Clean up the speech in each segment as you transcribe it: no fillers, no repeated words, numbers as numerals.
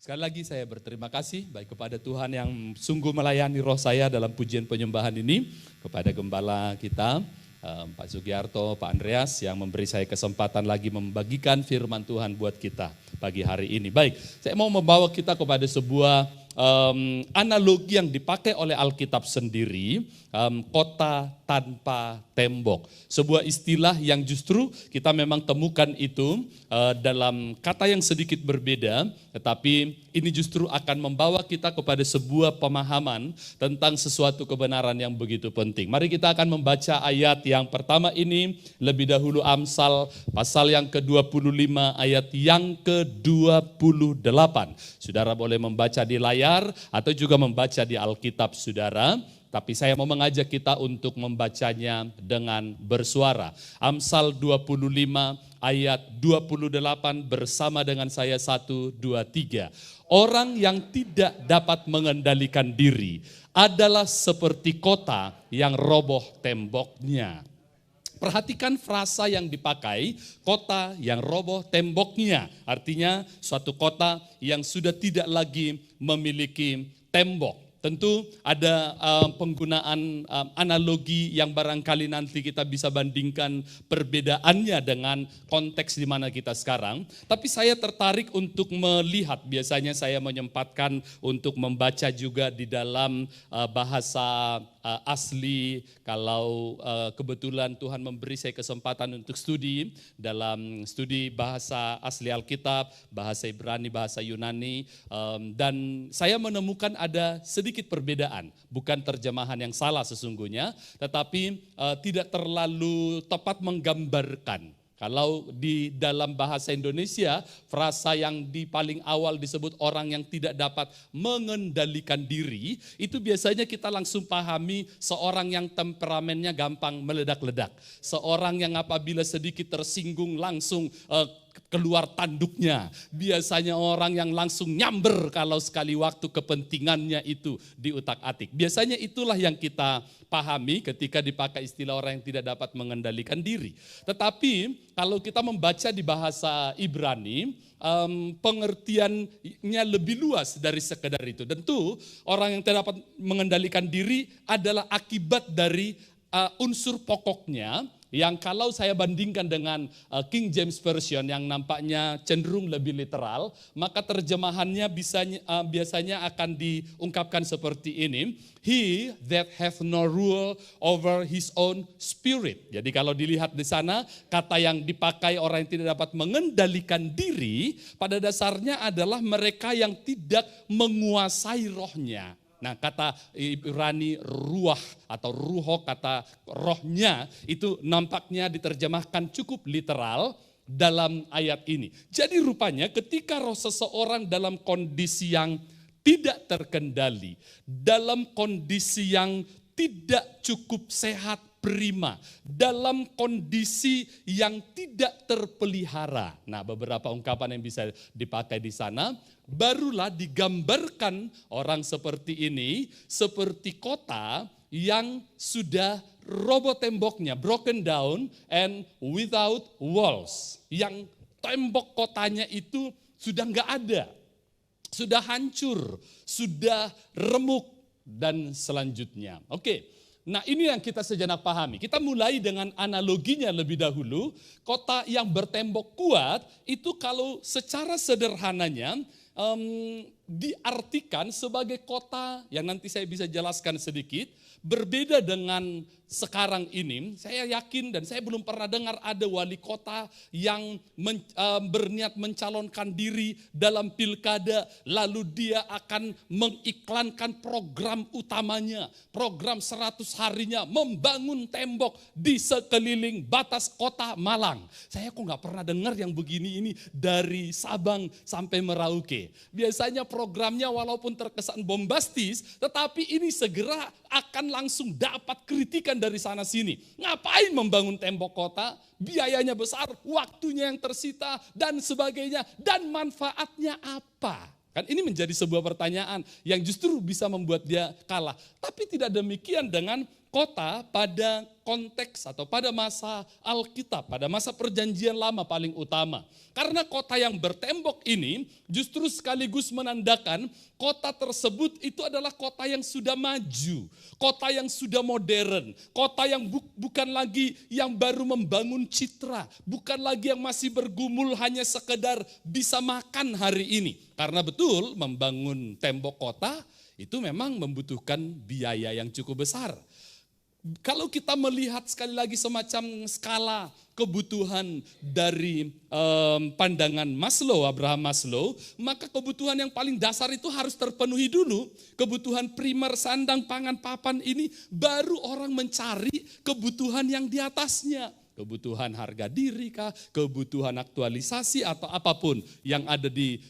Sekali lagi saya berterima kasih baik kepada Tuhan yang sungguh melayani roh saya dalam pujian penyembahan ini, kepada gembala kita Pak Sugiarto, Pak Andreas yang memberi saya kesempatan lagi membagikan firman Tuhan buat kita pagi hari ini. Baik, saya mau membawa kita kepada sebuah analogi yang dipakai oleh Alkitab sendiri, kota tanpa tembok. Sebuah istilah yang justru kita memang temukan itu dalam kata yang sedikit berbeda, tetapi ini justru akan membawa kita kepada sebuah pemahaman tentang sesuatu kebenaran yang begitu penting. Mari kita akan membaca ayat yang pertama ini, lebih dahulu Amsal pasal yang ke-25 ayat yang ke-28. Saudara boleh membaca di layar atau juga membaca di Alkitab saudara. Tapi saya mau mengajak kita untuk membacanya dengan bersuara. Amsal 25 ayat 28 bersama dengan saya 1, 2, 3. Orang yang tidak dapat mengendalikan diri adalah seperti kota yang roboh temboknya. Perhatikan frasa yang dipakai, kota yang roboh temboknya. Artinya suatu kota yang sudah tidak lagi memiliki tembok. Tentu ada penggunaan analogi yang barangkali nanti kita bisa bandingkan perbedaannya dengan konteks di mana kita sekarang. Tapi saya tertarik untuk melihat, biasanya saya menyempatkan untuk membaca juga di dalam bahasa asli. Kalau kebetulan Tuhan memberi saya kesempatan untuk studi dalam studi bahasa asli Alkitab, bahasa Ibrani, bahasa Yunani, dan saya menemukan ada sedikit perbedaan, bukan terjemahan yang salah sesungguhnya, tetapi tidak terlalu tepat menggambarkan. Kalau di dalam bahasa Indonesia, frasa yang di paling awal disebut orang yang tidak dapat mengendalikan diri, itu biasanya kita langsung pahami seorang yang temperamennya gampang meledak-ledak. Seorang yang apabila sedikit tersinggung langsung keluar tanduknya. Biasanya orang yang langsung nyamber kalau sekali waktu kepentingannya itu diutak-atik. Biasanya itulah yang kita pahami ketika dipakai istilah orang yang tidak dapat mengendalikan diri. Tetapi kalau kita membaca di bahasa Ibrani, pengertiannya lebih luas dari sekedar itu. Tentu orang yang tidak dapat mengendalikan diri adalah akibat dari unsur pokoknya, yang kalau saya bandingkan dengan King James Version yang nampaknya cenderung lebih literal, maka terjemahannya biasanya akan diungkapkan seperti ini. He that hath no rule over his own spirit. Jadi kalau dilihat di sana, kata yang dipakai orang yang tidak dapat mengendalikan diri, pada dasarnya adalah mereka yang tidak menguasai rohnya. Nah, kata Ibrani ruah atau ruho, kata rohnya itu nampaknya diterjemahkan cukup literal dalam ayat ini. Jadi rupanya ketika roh seseorang dalam kondisi yang tidak terkendali, dalam kondisi yang tidak cukup sehat prima, dalam kondisi yang tidak terpelihara. Nah, beberapa ungkapan yang bisa dipakai di sana, barulah digambarkan orang seperti ini, seperti kota yang sudah roboh temboknya, broken down and without walls. Yang tembok kotanya itu sudah enggak ada, sudah hancur, sudah remuk, dan selanjutnya. Oke. Nah, ini yang kita sejenak pahami. Kita mulai dengan analoginya lebih dahulu. Kota yang bertembok kuat itu kalau secara sederhananya diartikan sebagai kota yang nanti saya bisa jelaskan sedikit. Berbeda dengan sekarang ini, saya yakin dan saya belum pernah dengar ada wali kota yang berniat mencalonkan diri dalam pilkada, lalu dia akan mengiklankan program utamanya, program 100 harinya, membangun tembok di sekeliling batas kota Malang. Saya kok gak pernah dengar yang begini ini dari Sabang sampai Merauke. Biasanya programnya walaupun terkesan bombastis, tetapi ini segera akan langsung dapat kritikan dari sana sini. Ngapain membangun tembok kota? Biayanya besar, waktunya yang tersita, dan sebagainya. Dan manfaatnya apa? Kan ini menjadi sebuah pertanyaan yang justru bisa membuat dia kalah. Tapi tidak demikian dengan kota pada konteks atau pada masa Alkitab, pada masa perjanjian lama paling utama. Karena kota yang bertembok ini justru sekaligus menandakan kota tersebut itu adalah kota yang sudah maju, kota yang sudah modern, kota yang bukan lagi yang baru membangun citra, bukan lagi yang masih bergumul hanya sekedar bisa makan hari ini. Karena betul membangun tembok kota itu memang membutuhkan biaya yang cukup besar. Kalau kita melihat sekali lagi semacam skala kebutuhan dari pandangan Maslow, Abraham Maslow, maka kebutuhan yang paling dasar itu harus terpenuhi dulu. Kebutuhan primer, sandang, pangan, papan ini baru orang mencari kebutuhan yang di atasnya. Kebutuhan harga diri kah, kebutuhan aktualisasi atau apapun yang ada di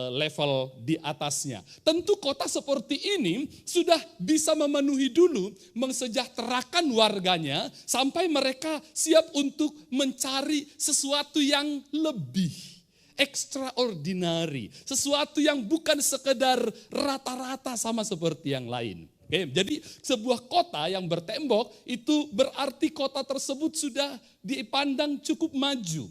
level di atasnya. Tentu kota seperti ini sudah bisa memenuhi dulu, mensejahterakan warganya sampai mereka siap untuk mencari sesuatu yang lebih extraordinary, sesuatu yang bukan sekedar rata-rata sama seperti yang lain. Oke, jadi sebuah kota yang bertembok itu berarti kota tersebut sudah dipandang cukup maju,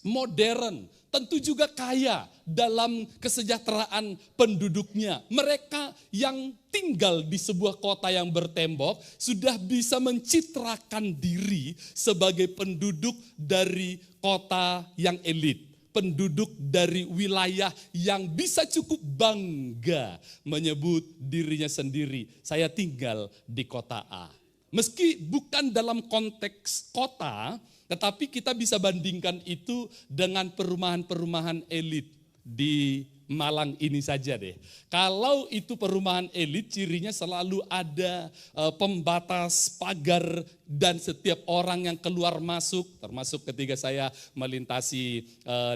modern, tentu juga kaya dalam kesejahteraan penduduknya. Mereka yang tinggal di sebuah kota yang bertembok sudah bisa mencitrakan diri sebagai penduduk dari kota yang elit. Penduduk dari wilayah yang bisa cukup bangga menyebut dirinya sendiri, saya tinggal di kota A. Meski bukan dalam konteks kota, tetapi kita bisa bandingkan itu dengan perumahan-perumahan elit di Malang ini saja deh. Kalau itu perumahan elit, cirinya selalu ada pembatas pagar dan setiap orang yang keluar masuk, termasuk ketika saya melintasi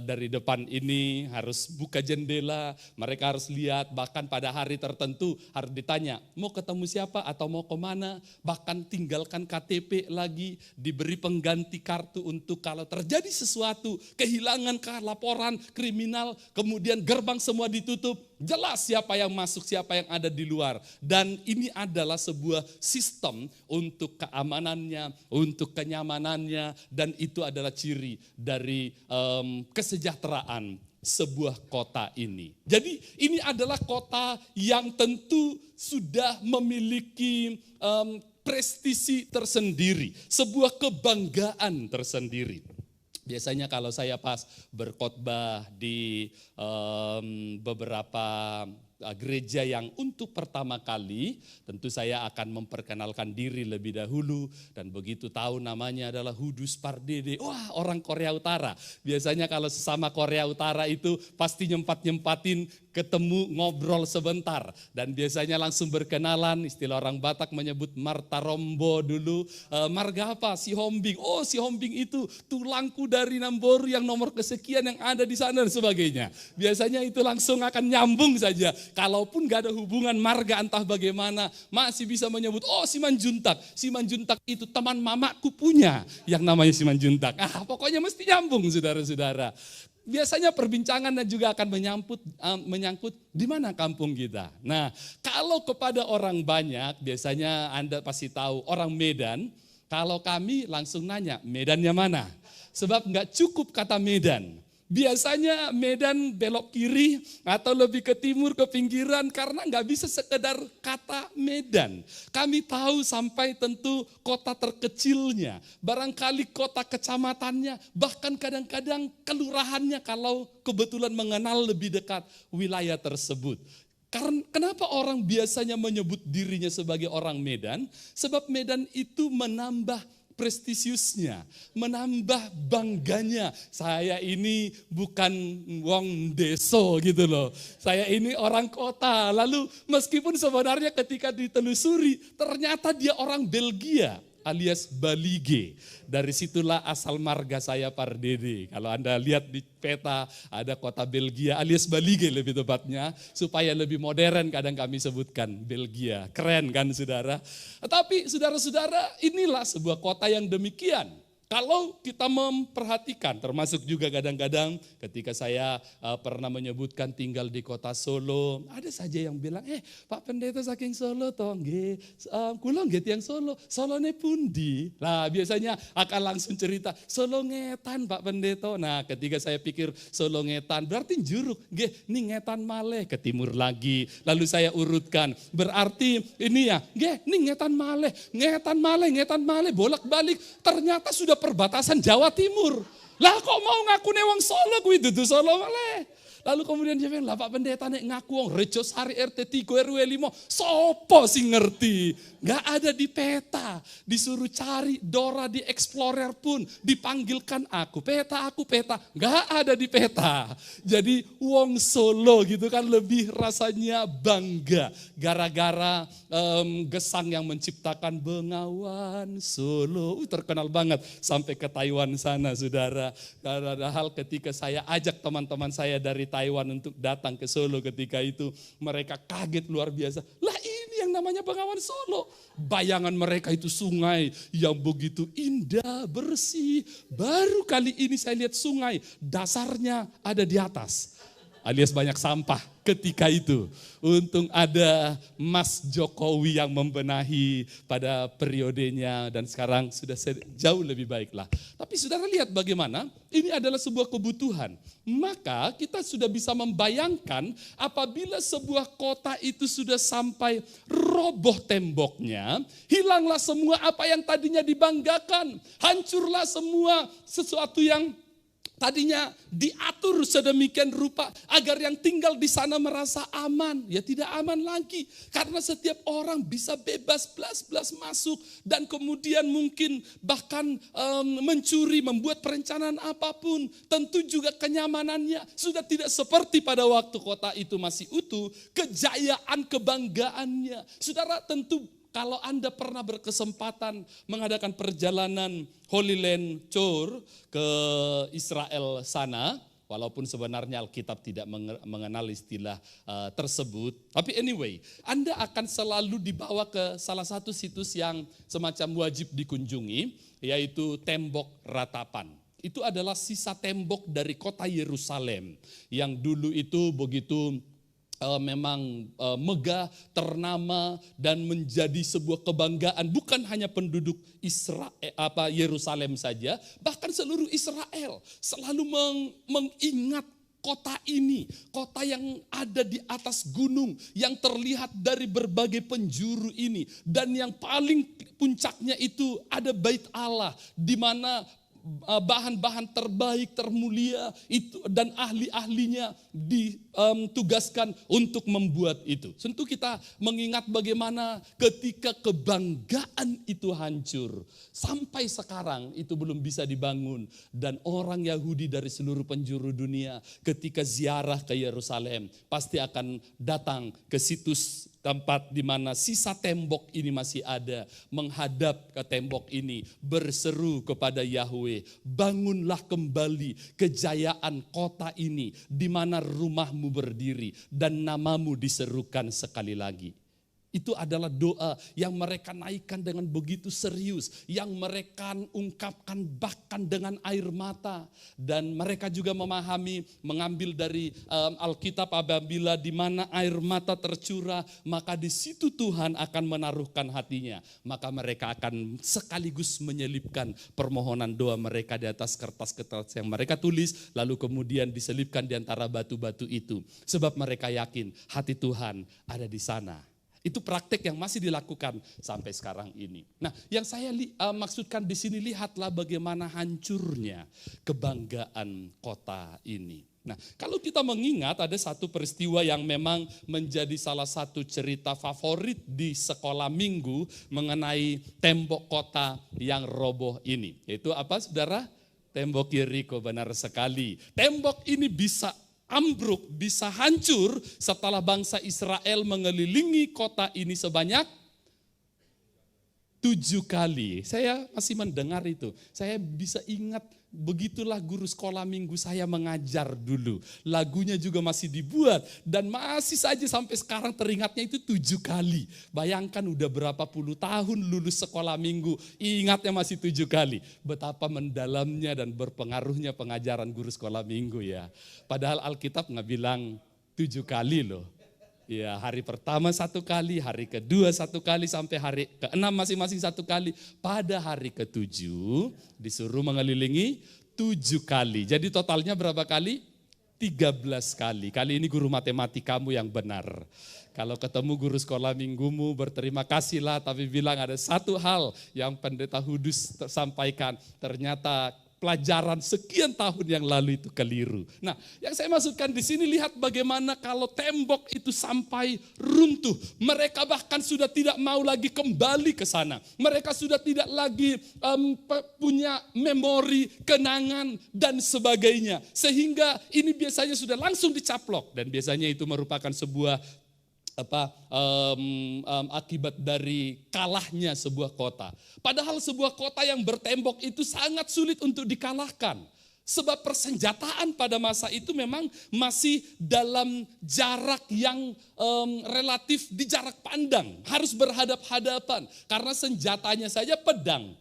dari depan ini harus buka jendela, mereka harus lihat, bahkan pada hari tertentu harus ditanya, mau ketemu siapa atau mau kemana, bahkan tinggalkan KTP lagi, diberi pengganti kartu untuk kalau terjadi sesuatu, kehilangan laporan kriminal, kemudian gerbang semua ditutup, jelas siapa yang masuk, siapa yang ada di luar. Dan ini adalah sebuah sistem untuk keamanannya, untuk kenyamanannya, dan itu adalah ciri dari kesejahteraan sebuah kota ini. Jadi ini adalah kota yang tentu sudah memiliki prestisi tersendiri, sebuah kebanggaan tersendiri. Biasanya kalau saya pas berkhotbah di beberapa gereja yang untuk pertama kali, tentu saya akan memperkenalkan diri lebih dahulu, dan begitu tahu namanya adalah Hudus Pardede, wah orang Korea Utara. Biasanya kalau sesama Korea Utara itu pasti nyempat-nyempatin ketemu ngobrol sebentar, dan biasanya langsung berkenalan, istilah orang Batak menyebut martarombo dulu, marga apa? Si Hombing, oh si Hombing itu tulangku dari Namboru yang nomor kesekian yang ada di sana dan sebagainya. Biasanya itu langsung akan nyambung saja. Kalaupun gak ada hubungan marga entah bagaimana, masih bisa menyebut, oh Siman Juntak. Siman Juntak itu teman mamaku punya yang namanya Siman Juntak. Pokoknya mesti nyambung saudara-saudara. Biasanya perbincangan juga akan menyangkut di mana kampung kita. Nah, kalau kepada orang banyak, biasanya Anda pasti tahu orang Medan, kalau kami langsung nanya, Medannya mana? Sebab gak cukup kata Medan. Biasanya Medan belok kiri atau lebih ke timur, ke pinggiran, karena nggak bisa sekedar kata Medan. Kami tahu sampai tentu kota terkecilnya, barangkali kota kecamatannya, bahkan kadang-kadang kelurahannya kalau kebetulan mengenal lebih dekat wilayah tersebut. Karena kenapa orang biasanya menyebut dirinya sebagai orang Medan? Sebab Medan itu menambah prestisiusnya, menambah bangganya. Saya ini bukan wong deso gitu loh. Saya ini orang kota. Lalu meskipun sebenarnya ketika ditelusuri ternyata dia orang Belgia alias Balige. Dari situlah asal marga saya Pardede. Kalau Anda lihat di peta ada kota Belgia alias Balige lebih tepatnya. Supaya lebih modern kadang kami sebutkan Belgia. Keren kan saudara? Tetapi saudara-saudara inilah sebuah kota yang demikian. Kalau kita memperhatikan, termasuk juga kadang-kadang ketika saya pernah menyebutkan tinggal di kota Solo, ada saja yang bilang, Pak Pendeta saking Solo toh, nggih, kula nggih tiyang Solo, Solone pundi? Nah, biasanya akan langsung cerita, Solo Ngetan Pak Pendeta. Nah, ketika saya pikir Solo Ngetan, berarti Juruk, nggih, ning Ngetan malih ke timur lagi. Lalu saya urutkan, berarti ini ya, nggih, ning Ngetan malih, bolak-balik, ternyata sudah perbatasan Jawa Timur. Lah kok mau ngaku wong Solo kuwi dudu Solo malih. Lalu kemudian dia bilang, lah Pak Pendeta nek ngaku wong Rejosari RT 3 RW 5, sopo sing ngerti? Gak ada di peta, disuruh cari Dora di Explorer pun, dipanggilkan aku peta, gak ada di peta. Jadi wong Solo gitu kan lebih rasanya bangga, gara-gara gesang yang menciptakan Bengawan Solo, terkenal banget sampai ke Taiwan sana saudara. Padahal ketika saya ajak teman-teman saya dari Taiwan untuk datang ke Solo ketika itu, mereka kaget luar biasa. Lah ini yang namanya Bengawan Solo. Bayangan mereka itu sungai yang begitu indah, bersih. Baru kali ini saya lihat sungai, dasarnya ada di atas. Alias banyak sampah ketika itu. Untung ada Mas Jokowi yang membenahi pada periodenya dan sekarang sudah jauh lebih baik lah. Tapi saudara lihat bagaimana ini adalah sebuah kebutuhan. Maka kita sudah bisa membayangkan apabila sebuah kota itu sudah sampai roboh temboknya, hilanglah semua apa yang tadinya dibanggakan, hancurlah semua sesuatu yang tadinya diatur sedemikian rupa agar yang tinggal di sana merasa aman. Ya tidak aman lagi. Karena setiap orang bisa bebas belas-belas masuk. Dan kemudian mungkin bahkan mencuri, membuat perencanaan apapun. Tentu juga kenyamanannya sudah tidak seperti pada waktu kota itu masih utuh. Kejayaan, kebanggaannya. Saudara tentu kalau Anda pernah berkesempatan mengadakan perjalanan Holy Land Tour ke Israel sana, walaupun sebenarnya Alkitab tidak mengenal istilah tersebut. Tapi anyway, Anda akan selalu dibawa ke salah satu situs yang semacam wajib dikunjungi, yaitu Tembok Ratapan. Itu adalah sisa tembok dari kota Yerusalem yang dulu itu begitu memang megah, ternama dan menjadi sebuah kebanggaan bukan hanya penduduk Yerusalem saja, bahkan seluruh Israel selalu mengingat kota ini, kota yang ada di atas gunung, yang terlihat dari berbagai penjuru ini, dan yang paling puncaknya itu ada Bait Allah, di mana bahan-bahan terbaik, termulia itu dan ahli-ahlinya ditugaskan untuk membuat itu. Tentu kita mengingat bagaimana ketika kebanggaan itu hancur. Sampai sekarang itu belum bisa dibangun. Dan orang Yahudi dari seluruh penjuru dunia ketika ziarah ke Yerusalem pasti akan datang ke situs tempat di mana sisa tembok ini masih ada, menghadap ke tembok ini, berseru kepada Yahweh, bangunlah kembali kejayaan kota ini, di mana rumahmu berdiri dan namamu diserukan sekali lagi. Itu adalah doa yang mereka naikkan dengan begitu serius, yang mereka ungkapkan bahkan dengan air mata. Dan mereka juga memahami, mengambil dari Alkitab, apabila di mana air mata tercurah, maka di situ Tuhan akan menaruhkan hatinya. Maka mereka akan sekaligus menyelipkan permohonan doa mereka di atas kertas-kertas yang mereka tulis, lalu kemudian diselipkan di antara batu-batu itu. Sebab mereka yakin hati Tuhan ada di sana. Itu praktek yang masih dilakukan sampai sekarang ini. Nah, yang saya maksudkan di sini, lihatlah bagaimana hancurnya kebanggaan kota ini. Nah, kalau kita mengingat ada satu peristiwa yang memang menjadi salah satu cerita favorit di sekolah minggu mengenai tembok kota yang roboh ini. Yaitu apa, saudara? Tembok Yeriko, benar sekali. Tembok ini bisa ambruk, bisa hancur setelah bangsa Israel mengelilingi kota ini sebanyak 7 kali. Saya masih mendengar itu. Saya bisa ingat begitulah guru sekolah minggu saya mengajar dulu. Lagunya juga masih dibuat dan masih saja sampai sekarang teringatnya itu 7 kali. Bayangkan udah berapa puluh tahun lulus sekolah minggu, ingatnya masih 7 kali. Betapa mendalamnya dan berpengaruhnya pengajaran guru sekolah minggu ya. Padahal Alkitab nggak bilang 7 kali loh. Ya, hari pertama 1 kali, hari kedua 1 kali, sampai hari ke-6 masing-masing 1 kali. Pada hari ke-7 disuruh mengelilingi 7 kali. Jadi totalnya berapa kali? 13 kali. Kali ini guru matematikamu yang benar. Kalau ketemu guru sekolah minggumu, berterima kasihlah, tapi bilang ada satu hal yang pendeta Hudus sampaikan. Ternyata pelajaran sekian tahun yang lalu itu keliru. Nah, yang saya maksudkan di sini, lihat bagaimana kalau tembok itu sampai runtuh. Mereka bahkan sudah tidak mau lagi kembali ke sana. Mereka sudah tidak lagi punya memori, kenangan, dan sebagainya. Sehingga ini biasanya sudah langsung dicaplok. Dan biasanya itu merupakan sebuah akibat dari kalahnya sebuah kota. Padahal sebuah kota yang bertembok itu sangat sulit untuk dikalahkan. Sebab persenjataan pada masa itu memang masih dalam jarak yang relatif di jarak pandang. Harus berhadap-hadapan karena senjatanya saja pedang.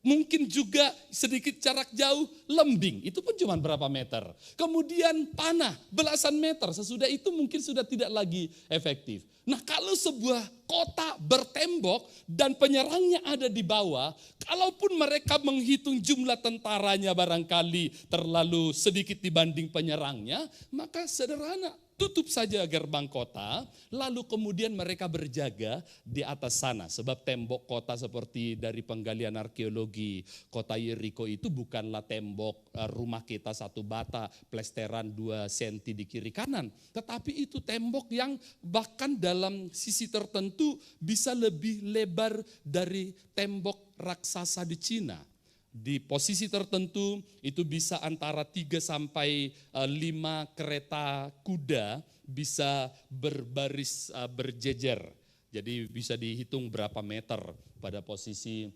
Mungkin juga sedikit jarak jauh lembing, itu pun cuma berapa meter. Kemudian panah belasan meter, sesudah itu mungkin sudah tidak lagi efektif. Nah, kalau sebuah kota bertembok dan penyerangnya ada di bawah, kalaupun mereka menghitung jumlah tentaranya barangkali terlalu sedikit dibanding penyerangnya, maka sederhana. Tutup saja gerbang kota, lalu kemudian mereka berjaga di atas sana. Sebab tembok kota seperti dari penggalian arkeologi kota Yeriko itu bukanlah tembok rumah kita 1 bata, plesteran 2 senti di kiri kanan. Tetapi itu tembok yang bahkan dalam sisi tertentu bisa lebih lebar dari tembok raksasa di Cina. Di posisi tertentu itu bisa antara 3 sampai 5 kereta kuda bisa berbaris berjejer. Jadi bisa dihitung berapa meter pada posisi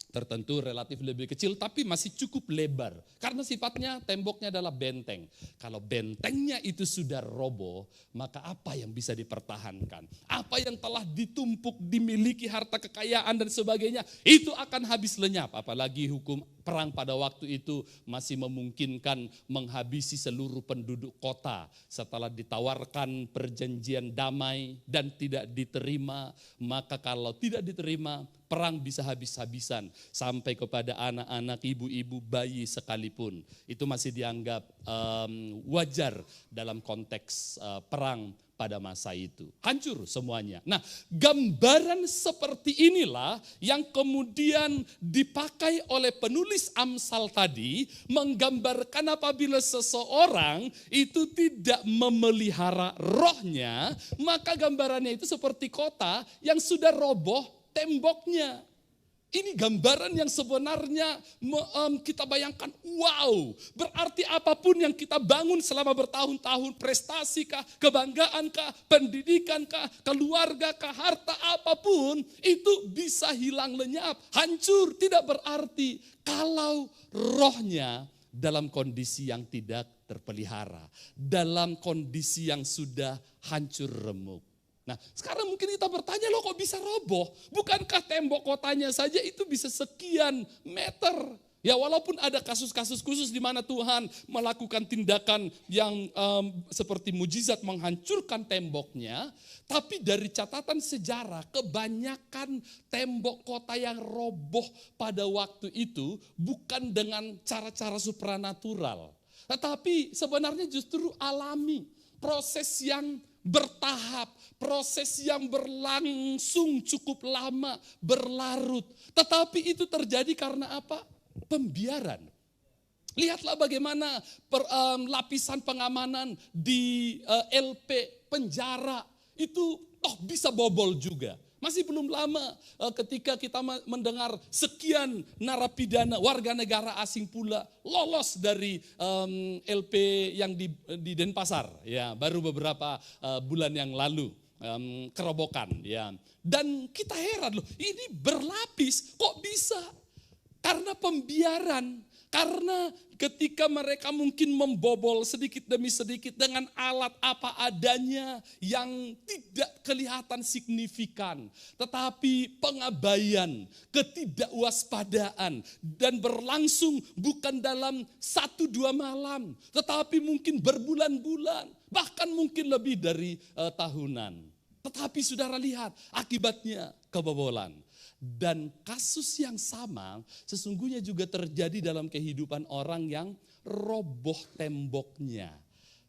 tertentu relatif lebih kecil tapi masih cukup lebar. Karena sifatnya temboknya adalah benteng. Kalau bentengnya itu sudah roboh, maka apa yang bisa dipertahankan? Apa yang telah ditumpuk, dimiliki harta kekayaan dan sebagainya, itu akan habis lenyap. Apalagi hukum perang pada waktu itu masih memungkinkan menghabisi seluruh penduduk kota. Setelah ditawarkan perjanjian damai dan tidak diterima, maka kalau tidak diterima, perang bisa habis-habisan sampai kepada anak-anak, ibu-ibu, bayi sekalipun. Itu masih dianggap wajar dalam konteks perang pada masa itu. Hancur semuanya. Nah, gambaran seperti inilah yang kemudian dipakai oleh penulis Amsal tadi, menggambarkan apabila seseorang itu tidak memelihara rohnya, maka gambarannya itu seperti kota yang sudah roboh temboknya. Ini gambaran yang sebenarnya kita bayangkan, wow, berarti apapun yang kita bangun selama bertahun-tahun, prestasi kah, kebanggaan kah, pendidikan kah, keluarga kah, harta apapun, itu bisa hilang lenyap, hancur, tidak berarti kalau rohnya dalam kondisi yang tidak terpelihara, dalam kondisi yang sudah hancur remuk. Nah, sekarang mungkin kita bertanya, loh kok bisa roboh? Bukankah tembok kotanya saja itu bisa sekian meter? Ya, walaupun ada kasus-kasus khusus di mana Tuhan melakukan tindakan yang seperti mujizat menghancurkan temboknya, tapi dari catatan sejarah kebanyakan tembok kota yang roboh pada waktu itu bukan dengan cara-cara supranatural, tetapi sebenarnya justru alami, proses yang bertahap, proses yang berlangsung cukup lama, berlarut. Tetapi itu terjadi karena apa? Pembiaran. Lihatlah bagaimana lapisan pengamanan di LP penjara itu bisa bobol juga. Masih belum lama ketika kita mendengar sekian narapidana warga negara asing pula lolos dari LP yang di Denpasar, ya, baru beberapa bulan yang lalu, kerobokan, ya. Dan kita heran, loh, ini berlapis kok bisa? Karena pembiaran. Karena ketika mereka mungkin membobol sedikit demi sedikit dengan alat apa adanya yang tidak kelihatan signifikan. Tetapi pengabaian, ketidakWaspadaan dan berlangsung bukan dalam 1-2 malam. Tetapi mungkin berbulan-bulan, bahkan mungkin lebih dari tahunan. Tetapi saudara lihat akibatnya kebobolan. Dan kasus yang sama sesungguhnya juga terjadi dalam kehidupan orang yang roboh temboknya.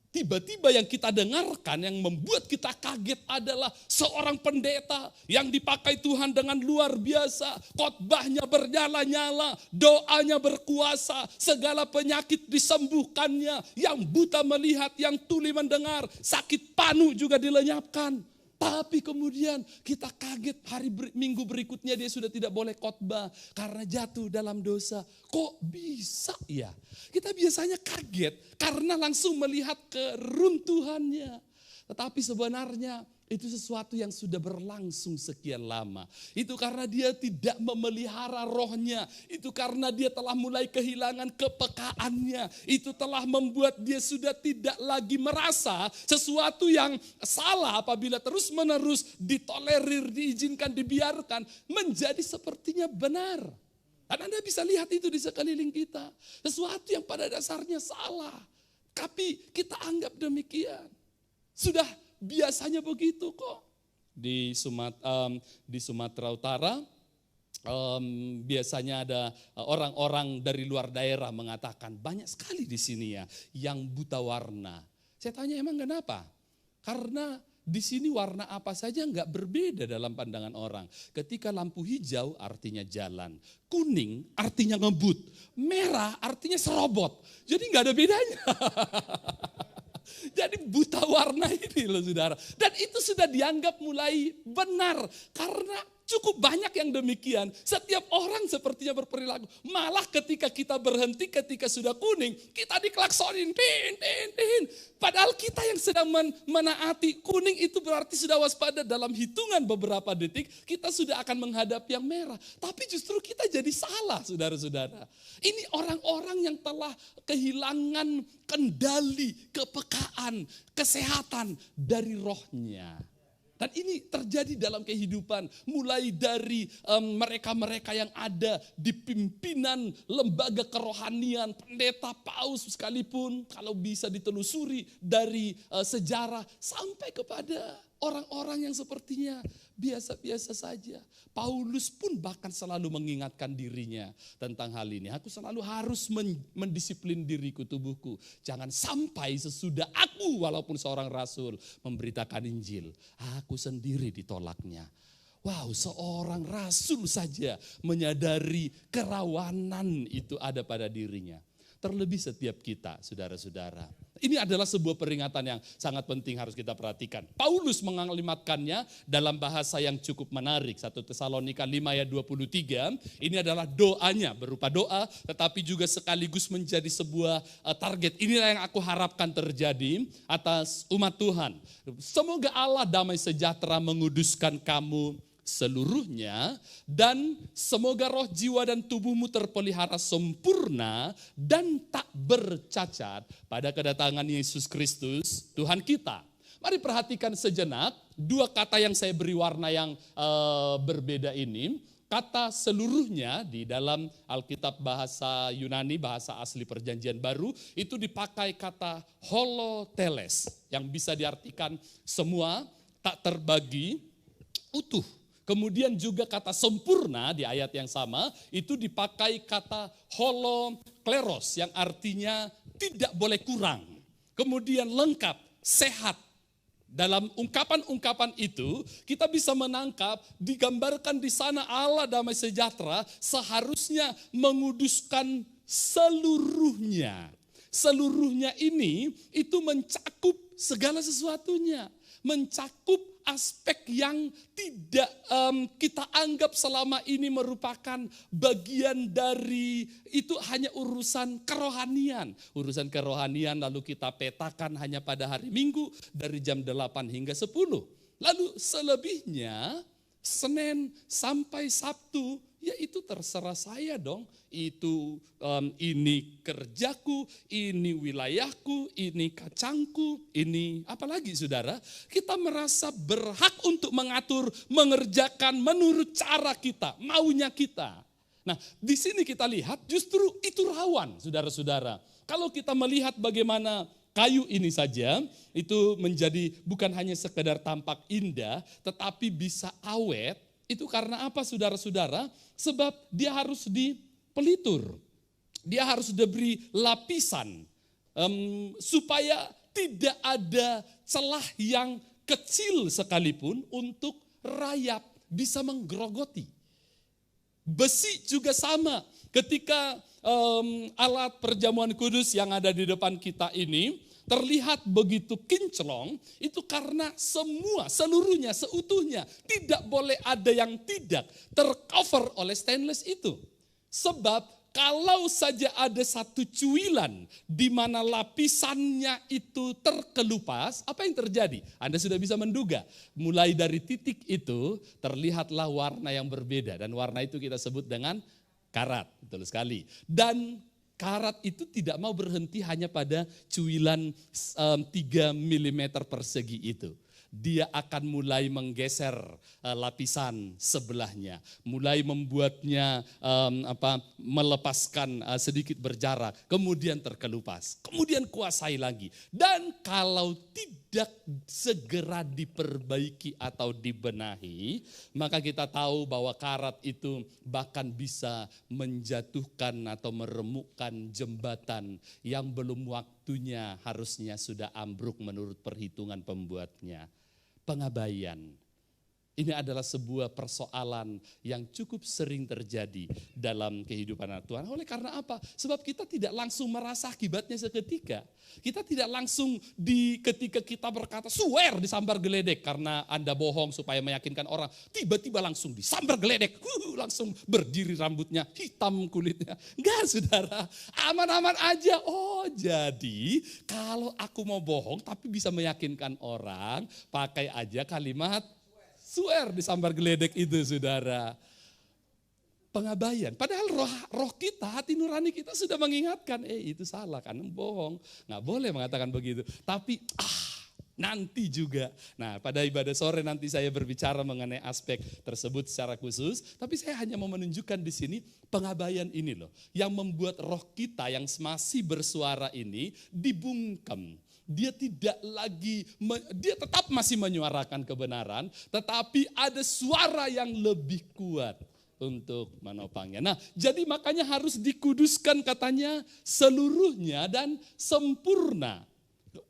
Tiba-tiba yang kita dengarkan yang membuat kita kaget adalah seorang pendeta yang dipakai Tuhan dengan luar biasa. Khotbahnya bernyala-nyala, doanya berkuasa, segala penyakit disembuhkannya. Yang buta melihat, yang tuli mendengar, sakit panu juga dilenyapkan. Tapi kemudian kita kaget minggu berikutnya dia sudah tidak boleh khotbah karena jatuh dalam dosa. Kok bisa ya? Kita biasanya kaget karena langsung melihat keruntuhannya. Tetapi sebenarnya itu sesuatu yang sudah berlangsung sekian lama. Itu karena dia tidak memelihara rohnya. Itu karena dia telah mulai kehilangan kepekaannya. Itu telah membuat dia sudah tidak lagi merasa sesuatu yang salah apabila terus-menerus ditolerir, diizinkan, dibiarkan. Menjadi sepertinya benar. Dan Anda bisa lihat itu di sekeliling kita. Sesuatu yang pada dasarnya salah. Tapi kita anggap demikian. Sudah biasanya begitu kok. Di Sumatera Utara biasanya ada orang-orang dari luar daerah mengatakan banyak sekali di sini ya yang buta warna. Saya tanya emang kenapa? Karena di sini warna apa saja enggak berbeda dalam pandangan orang. Ketika lampu hijau artinya jalan, kuning artinya ngebut, merah artinya serobot. Jadi enggak ada bedanya. Jadi buta warna ini loh saudara. Dan itu sudah dianggap mulai benar. Karena cukup banyak yang demikian. Setiap orang sepertinya berperilaku. Malah ketika kita berhenti, ketika sudah kuning, kita diklaksonin. Tin, tin, tin. Padahal kita yang sedang menaati kuning itu berarti sudah waspada. Dalam hitungan beberapa detik, kita sudah akan menghadapi yang merah. Tapi justru kita jadi salah saudara-saudara. Ini orang-orang yang telah kehilangan kendali, kepekaan, kesehatan dari rohnya. Dan ini terjadi dalam kehidupan mulai dari mereka-mereka yang ada di pimpinan lembaga kerohanian, pendeta, paus sekalipun kalau bisa ditelusuri dari sejarah sampai kepada orang-orang yang sepertinya biasa-biasa saja. Paulus pun bahkan selalu mengingatkan dirinya tentang hal ini. Aku selalu harus mendisiplin diriku, tubuhku. Jangan sampai sesudah aku walaupun seorang rasul memberitakan Injil, aku sendiri ditolaknya. Wow, seorang rasul saja menyadari kerawanan itu ada pada dirinya. Terlebih setiap kita, saudara-saudara. Ini adalah sebuah peringatan yang sangat penting harus kita perhatikan. Paulus mengalimatkannya dalam bahasa yang cukup menarik. 1 Tesalonika 5 ayat 23. Ini adalah doanya, berupa doa tetapi juga sekaligus menjadi sebuah target. Inilah yang aku harapkan terjadi atas umat Tuhan. Semoga Allah damai sejahtera menguduskan kamu seluruhnya, dan semoga roh, jiwa, dan tubuhmu terpelihara sempurna dan tak bercacat pada kedatangan Yesus Kristus Tuhan kita. Mari perhatikan sejenak dua kata yang saya beri warna yang berbeda ini. Kata seluruhnya di dalam Alkitab bahasa Yunani, bahasa asli Perjanjian Baru, itu dipakai kata holoteles, yang bisa diartikan semua, tak terbagi, utuh. Kemudian juga kata sempurna di ayat yang sama itu dipakai kata holokleros yang artinya tidak boleh kurang. Kemudian lengkap, sehat. Dalam ungkapan-ungkapan itu kita bisa menangkap digambarkan di sana Allah damai sejahtera seharusnya menguduskan seluruhnya. Seluruhnya ini itu mencakup segala sesuatunya. Mencakup aspek yang tidak kita anggap selama ini merupakan bagian dari itu hanya urusan kerohanian. Urusan kerohanian lalu kita petakan hanya pada hari Minggu dari jam 8 hingga 10. Lalu selebihnya Senin sampai Sabtu, ya itu terserah saya dong. Itu ini kerjaku, ini wilayahku, ini kacangku, ini apalagi saudara. Kita merasa berhak untuk mengatur, mengerjakan menurut cara kita, maunya kita. Nah, di sini kita lihat justru itu rawan, saudara-saudara. Kalau kita melihat bagaimana kayu ini saja, itu menjadi bukan hanya sekedar tampak indah, tetapi bisa awet. Itu karena apa, saudara-saudara? Sebab dia harus dipelitur. Dia harus diberi lapisan, supaya tidak ada celah yang kecil sekalipun untuk rayap bisa menggerogoti. Besi juga sama, ketika alat perjamuan kudus yang ada di depan kita ini terlihat begitu kinclong, itu karena seluruhnya, seutuhnya, tidak boleh ada yang tidak tercover oleh stainless itu. Sebab kalau saja ada satu cuilan di mana lapisannya itu terkelupas, apa yang terjadi? Anda sudah bisa menduga. Mulai dari titik itu terlihatlah warna yang berbeda. Dan warna itu kita sebut dengan karat. Betul sekali. Dan karat itu tidak mau berhenti hanya pada cuilan 3 mm persegi itu. Dia akan mulai menggeser lapisan sebelahnya, mulai membuatnya melepaskan sedikit berjarak, kemudian terkelupas, kemudian kuasai lagi. Dan kalau tidak segera diperbaiki atau dibenahi, maka kita tahu bahwa karat itu bahkan bisa menjatuhkan atau meremukkan jembatan yang belum waktunya harusnya sudah ambruk menurut perhitungan pembuatnya. Pengabaian. Ini adalah sebuah persoalan yang cukup sering terjadi dalam kehidupan anak Tuhan. Oleh karena apa? Sebab kita tidak langsung merasa akibatnya seketika. Kita tidak langsung ketika kita berkata swear disambar geledek karena Anda bohong supaya meyakinkan orang. Tiba-tiba langsung disambar geledek. Langsung berdiri rambutnya, hitam kulitnya. Enggak saudara, aman-aman aja. Oh jadi kalau aku mau bohong tapi bisa meyakinkan orang, pakai aja kalimat swear disambar geledek itu saudara. Pengabaian. Padahal roh kita, hati nurani kita sudah mengingatkan, itu salah kan, bohong. Nggak boleh mengatakan begitu. Tapi nanti juga. Nah pada ibadah sore nanti saya berbicara mengenai aspek tersebut secara khusus. Tapi saya hanya mau menunjukkan di sini pengabaian ini loh. Yang membuat roh kita yang masih bersuara ini dibungkam. Dia dia tetap masih menyuarakan kebenaran, tetapi ada suara yang lebih kuat untuk menopangnya. Nah, jadi makanya harus dikuduskan katanya seluruhnya dan sempurna.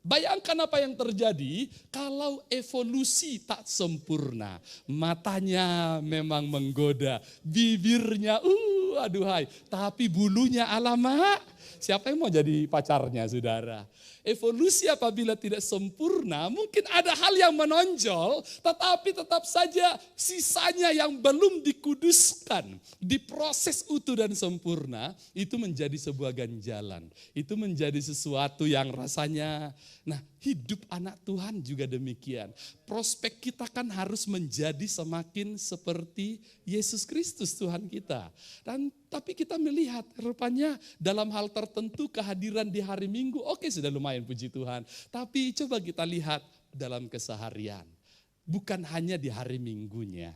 Bayangkan apa yang terjadi kalau evolusi tak sempurna. Matanya memang menggoda, bibirnya aduhai, tapi bulunya alamak. Siapa yang mau jadi pacarnya saudara? Evolusi apabila tidak sempurna, mungkin ada hal yang menonjol, tetapi tetap saja sisanya yang belum dikuduskan, diproses utuh dan sempurna, itu menjadi sebuah ganjalan. Itu menjadi sesuatu yang rasanya, hidup anak Tuhan juga demikian. Prospek kita kan harus menjadi semakin seperti Yesus Kristus Tuhan kita. Tapi kita melihat rupanya dalam hal tertentu kehadiran di hari Minggu, oke sudah lumayan puji Tuhan. Tapi coba kita lihat dalam keseharian. Bukan hanya di hari Minggunya.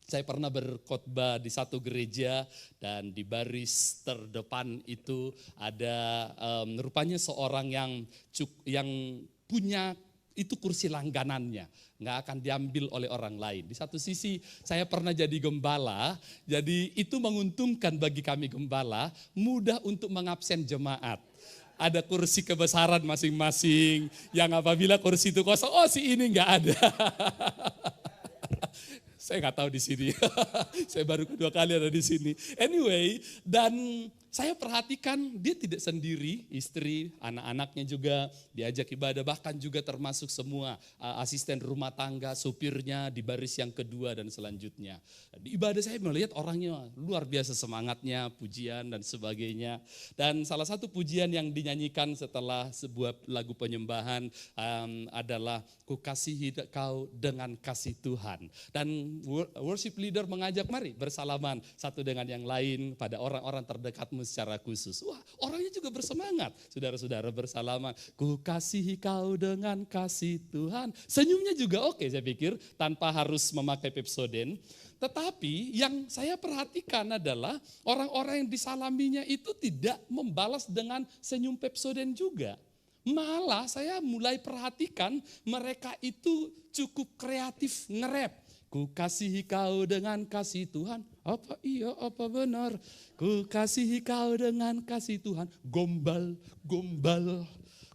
Saya pernah berkhotbah di satu gereja dan di baris terdepan itu ada rupanya seorang yang punya itu kursi langganannya, nggak akan diambil oleh orang lain. Di satu sisi saya pernah jadi gembala, jadi itu menguntungkan bagi kami gembala, mudah untuk mengabsen jemaat. Ada kursi kebesaran masing-masing, yang apabila kursi itu kosong, si ini nggak ada. Saya nggak tahu di sini, saya baru kedua kali ada di sini. Anyway, dan saya perhatikan dia tidak sendiri, istri, anak-anaknya juga diajak ibadah, bahkan juga termasuk semua asisten rumah tangga, supirnya di baris yang kedua dan selanjutnya. Di ibadah saya melihat orangnya luar biasa semangatnya, pujian dan sebagainya. Dan salah satu pujian yang dinyanyikan setelah sebuah lagu penyembahan adalah Ku kasihi kau dengan kasih Tuhan. Dan worship leader mengajak mari bersalaman satu dengan yang lain pada orang-orang terdekatmu secara khusus. Wah, orangnya juga bersemangat. Saudara-saudara bersalaman. Ku kasihi kau dengan kasih Tuhan. Senyumnya juga oke saya pikir tanpa harus memakai Pepsodent. Tetapi yang saya perhatikan adalah orang-orang yang disalaminya itu tidak membalas dengan senyum Pepsodent juga. Malah saya mulai perhatikan mereka itu cukup kreatif nge-rap. Ku kasihi kau dengan kasih Tuhan. Apa iya, apa benar? Ku kasihi kau dengan kasih Tuhan. Gombal, gombal.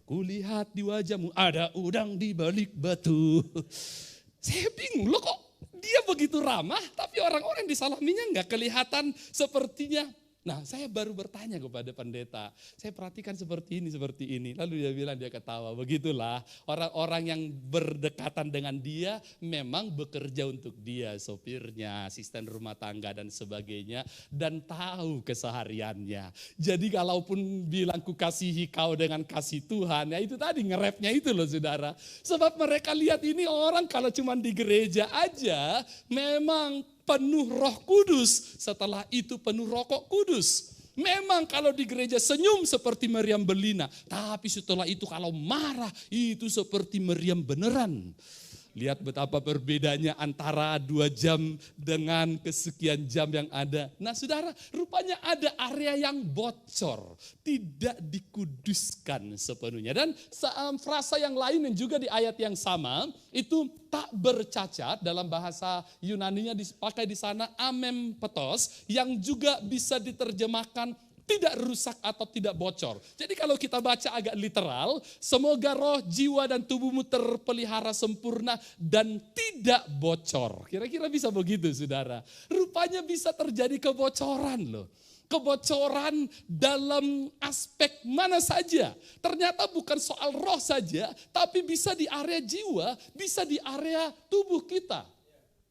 Kulihat di wajahmu ada udang di balik batu. Saya bingung, loh kok dia begitu ramah tapi orang-orang di salaminya enggak kelihatan sepertinya. Nah, saya baru bertanya kepada pendeta, saya perhatikan seperti ini. Lalu dia bilang, dia ketawa, begitulah orang-orang yang berdekatan dengan dia memang bekerja untuk dia, sopirnya, asisten rumah tangga dan sebagainya, dan tahu kesehariannya. Jadi kalaupun bilang ku kasihi kau dengan kasih Tuhan, ya itu tadi nge-rapnya itu loh saudara. Sebab mereka lihat ini orang kalau cuma di gereja aja memang penuh Roh Kudus, setelah itu penuh Rokok Kudus. Memang kalau di gereja senyum seperti Meriam Belina, tapi setelah itu kalau marah itu seperti Meriam beneran. Lihat betapa perbedaannya antara 2 jam dengan kesekian jam yang ada. Nah saudara, rupanya ada area yang bocor, tidak dikuduskan sepenuhnya. Dan frasa yang lain yang juga di ayat yang sama, itu tak bercacat, dalam bahasa Yunaninya dipakai di sana amempetos, yang juga bisa diterjemahkan tidak rusak atau tidak bocor. Jadi kalau kita baca agak literal, semoga roh, jiwa dan tubuhmu terpelihara sempurna dan tidak bocor. Kira-kira bisa begitu saudara. Rupanya bisa terjadi kebocoran loh. Kebocoran dalam aspek mana saja. Ternyata bukan soal roh saja, tapi bisa di area jiwa, bisa di area tubuh kita.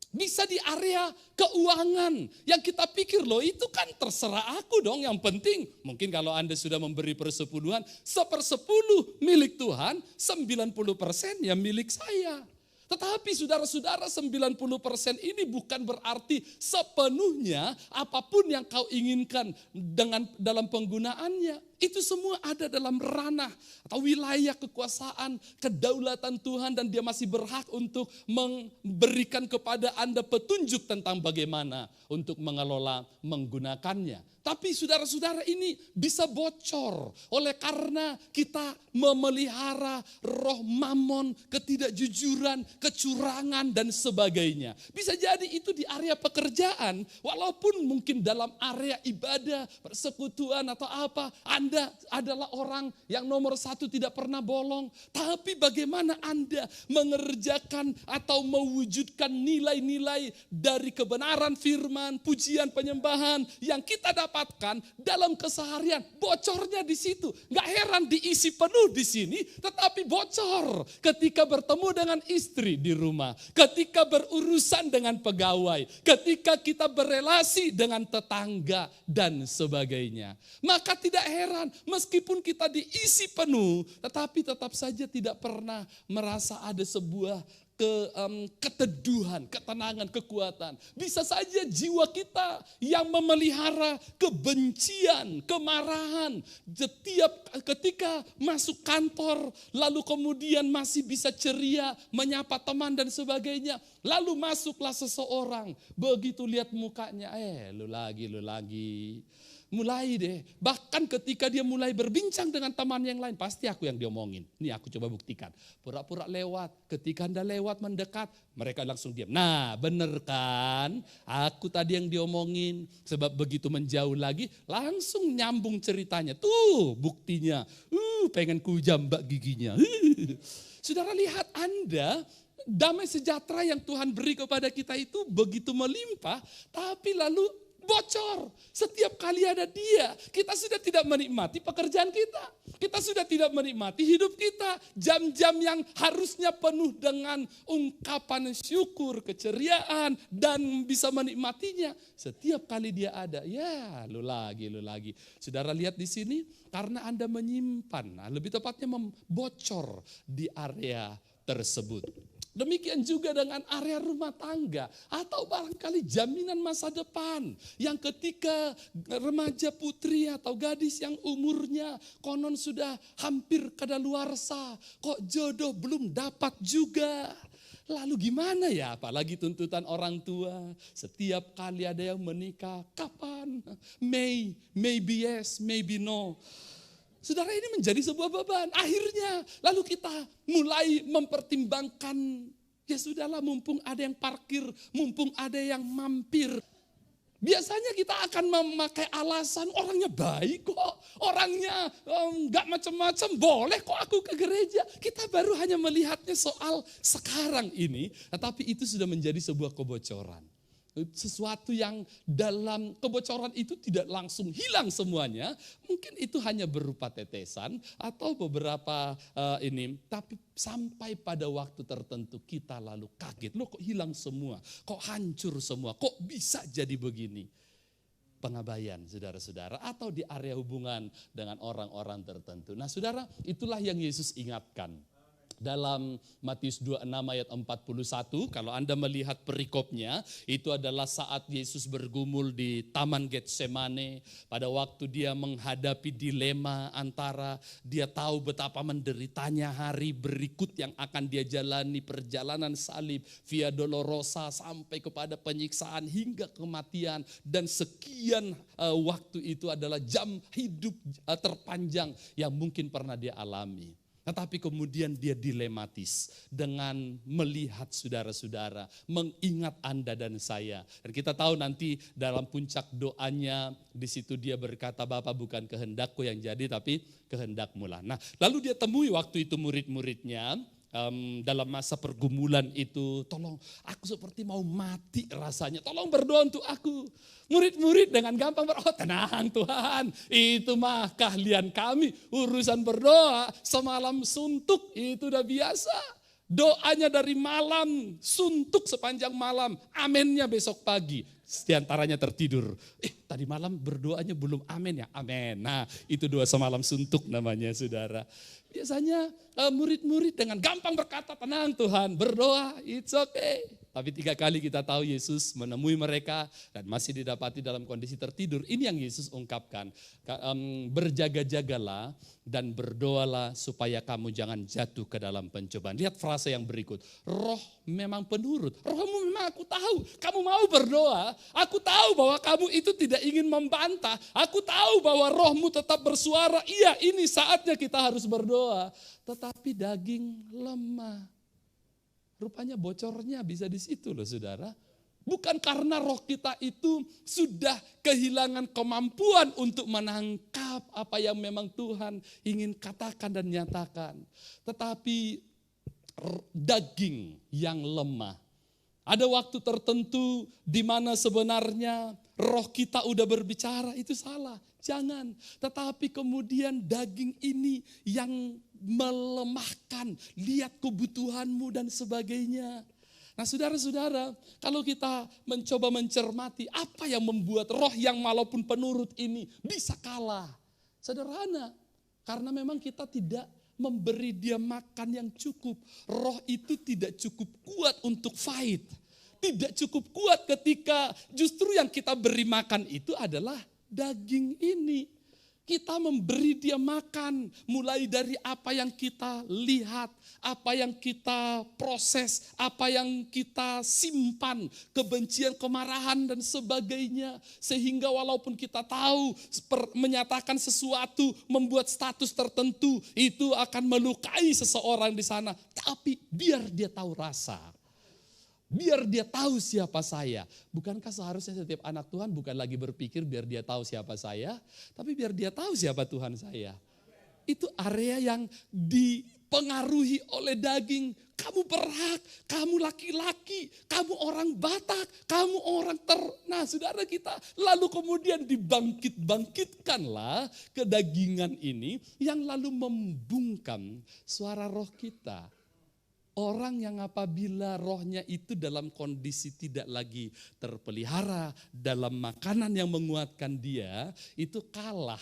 Bisa di area keuangan yang kita pikir loh itu kan terserah aku dong, yang penting mungkin kalau Anda sudah memberi persepuluhan 1/10 milik Tuhan, 90% ya milik saya. Tetapi saudara-saudara 90% ini bukan berarti sepenuhnya apapun yang kau inginkan dengan dalam penggunaannya. Itu semua ada dalam ranah atau wilayah kekuasaan, kedaulatan Tuhan, dan dia masih berhak untuk memberikan kepada Anda petunjuk tentang bagaimana untuk mengelola, menggunakannya. Tapi saudara-saudara ini bisa bocor oleh karena kita memelihara roh mamon, ketidakjujuran, kecurangan dan sebagainya. Bisa jadi itu di area pekerjaan, walaupun mungkin dalam area ibadah, persekutuan atau apa, Anda adalah orang yang nomor 1 tidak pernah bolong. Tapi bagaimana Anda mengerjakan atau mewujudkan nilai-nilai dari kebenaran firman, pujian, penyembahan yang kita dapatkan dalam keseharian, bocornya di situ. Gak heran diisi penuh di sini, tetapi bocor ketika bertemu dengan istri di rumah, ketika berurusan dengan pegawai, ketika kita berelasi dengan tetangga dan sebagainya. Maka tidak heran meskipun kita diisi penuh, tetapi tetap saja tidak pernah merasa ada sebuah keteduhan, ketenangan, kekuatan. Bisa saja jiwa kita yang memelihara kebencian, kemarahan. Setiap ketika masuk kantor, lalu kemudian masih bisa ceria, menyapa teman dan sebagainya. Lalu masuklah seseorang, begitu lihat mukanya, lu lagi. Mulai deh, bahkan ketika dia mulai berbincang dengan teman yang lain, pasti aku yang diomongin. Ini aku coba buktikan. Pura-pura lewat, ketika Anda lewat mendekat, mereka langsung diam. Nah bener kan, aku tadi yang diomongin. Sebab begitu menjauh lagi, langsung nyambung ceritanya. Tuh buktinya, pengen ku jambak giginya. Saudara lihat Anda, damai sejahtera yang Tuhan beri kepada kita itu begitu melimpah, tapi lalu bocor. Setiap kali ada dia, kita sudah tidak menikmati pekerjaan kita. Kita sudah tidak menikmati hidup kita. Jam-jam yang harusnya penuh dengan ungkapan syukur, keceriaan, dan bisa menikmatinya. Setiap kali dia ada, ya lu lagi. Saudara lihat di sini, karena Anda menyimpan, lebih tepatnya membocor di area tersebut. Demikian juga dengan area rumah tangga atau barangkali jaminan masa depan yang ketika remaja putri atau gadis yang umurnya konon sudah hampir kadaluarsa, kok jodoh belum dapat juga. Lalu gimana ya, apalagi tuntutan orang tua, setiap kali ada yang menikah, kapan? Maybe yes, maybe no. Saudara, ini menjadi sebuah beban. Akhirnya lalu kita mulai mempertimbangkan, ya sudahlah mumpung ada yang parkir, mumpung ada yang mampir. Biasanya kita akan memakai alasan orangnya baik kok, orangnya enggak macam-macam, boleh kok aku ke gereja. Kita baru hanya melihatnya soal sekarang ini, tetapi itu sudah menjadi sebuah kebocoran. Sesuatu yang dalam kebocoran itu tidak langsung hilang semuanya, mungkin itu hanya berupa tetesan atau beberapa tapi sampai pada waktu tertentu kita lalu kaget, loh kok hilang semua, kok hancur semua, kok bisa jadi begini. Pengabaian saudara-saudara atau di area hubungan dengan orang-orang tertentu. Nah saudara, itulah yang Yesus ingatkan. Dalam Matius 26 ayat 41, kalau Anda melihat perikopnya, itu adalah saat Yesus bergumul di Taman Getsemane. Pada waktu dia menghadapi dilema antara dia tahu betapa menderitanya hari berikut yang akan dia jalani, perjalanan salib, Via Dolorosa sampai kepada penyiksaan hingga kematian. Dan sekian waktu itu adalah jam hidup terpanjang yang mungkin pernah dia alami. Tetapi kemudian dia dilematis dengan melihat saudara-saudara, mengingat Anda dan saya. Dan kita tahu nanti dalam puncak doanya, di situ dia berkata, Bapa bukan kehendakku yang jadi, tapi kehendakmu lah. Nah, lalu dia temui waktu itu murid-muridnya, dalam masa pergumulan itu, tolong aku seperti mau mati rasanya, tolong berdoa untuk aku. Murid-murid dengan gampang tenang Tuhan, itu mah keahlian kami, urusan berdoa semalam suntuk itu udah biasa. Doanya dari malam, suntuk sepanjang malam, amennya besok pagi. Diantaranya tertidur, tadi malam berdoanya belum amin ya, amin. Nah itu doa semalam suntuk namanya saudara. Biasanya murid-murid dengan gampang berkata, tenang Tuhan, berdoa, it's okay. Tapi 3 kali kita tahu Yesus menemui mereka dan masih didapati dalam kondisi tertidur. Ini yang Yesus ungkapkan, berjaga-jagalah dan berdoalah supaya kamu jangan jatuh ke dalam pencobaan. Lihat frase yang berikut, roh memang penurut, rohmu memang aku tahu, kamu mau berdoa, aku tahu bahwa kamu itu tidak ingin membantah, aku tahu bahwa rohmu tetap bersuara, iya ini saatnya kita harus berdoa. Tetapi daging lemah. Rupanya bocornya bisa di situ loh saudara. Bukan karena roh kita itu sudah kehilangan kemampuan untuk menangkap apa yang memang Tuhan ingin katakan dan nyatakan. Tetapi daging yang lemah. Ada waktu tertentu di mana sebenarnya roh kita udah berbicara, itu salah. Jangan. Tetapi kemudian daging ini yang melemahkan, lihat kebutuhanmu dan sebagainya. Nah saudara-saudara, kalau kita mencoba mencermati apa yang membuat roh yang walaupun penurut ini bisa kalah. Sederhana, karena memang kita tidak memberi dia makan yang cukup. Roh itu tidak cukup kuat untuk fight. Tidak cukup kuat ketika justru yang kita beri makan itu adalah daging ini. Kita memberi dia makan mulai dari apa yang kita lihat, apa yang kita proses, apa yang kita simpan, kebencian, kemarahan dan sebagainya. Sehingga walaupun kita tahu menyatakan sesuatu, membuat status tertentu, itu akan melukai seseorang di sana. Tapi biar dia tahu rasa. Biar dia tahu siapa saya. Bukankah seharusnya setiap anak Tuhan bukan lagi berpikir biar dia tahu siapa saya, tapi biar dia tahu siapa Tuhan saya. Itu area yang dipengaruhi oleh daging. Kamu berhak, kamu laki-laki, kamu orang Batak, kamu orang Nah saudara kita, lalu kemudian dibangkitkanlah kedagingan ini yang lalu membungkam suara roh kita. Orang yang apabila rohnya itu dalam kondisi tidak lagi terpelihara, dalam makanan yang menguatkan dia, itu kalah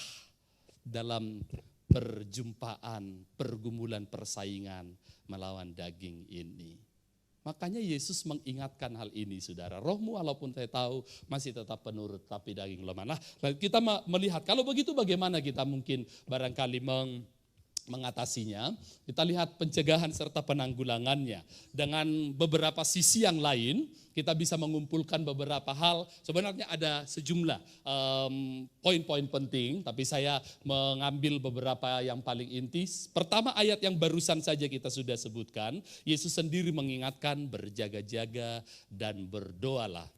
dalam perjumpaan, pergumulan, persaingan melawan daging ini. Makanya Yesus mengingatkan hal ini, saudara. Rohmu walaupun saya tahu masih tetap penurut, tapi daging lemah. Nah, kita melihat, kalau begitu bagaimana kita mungkin barangkali mengatasinya. Kita lihat pencegahan serta penanggulangannya. Dengan beberapa sisi yang lain, kita bisa mengumpulkan beberapa hal. Sebenarnya ada sejumlah poin-poin penting, tapi saya mengambil beberapa yang paling inti. Pertama, ayat yang barusan saja kita sudah sebutkan. Yesus sendiri mengingatkan berjaga-jaga dan berdoalah.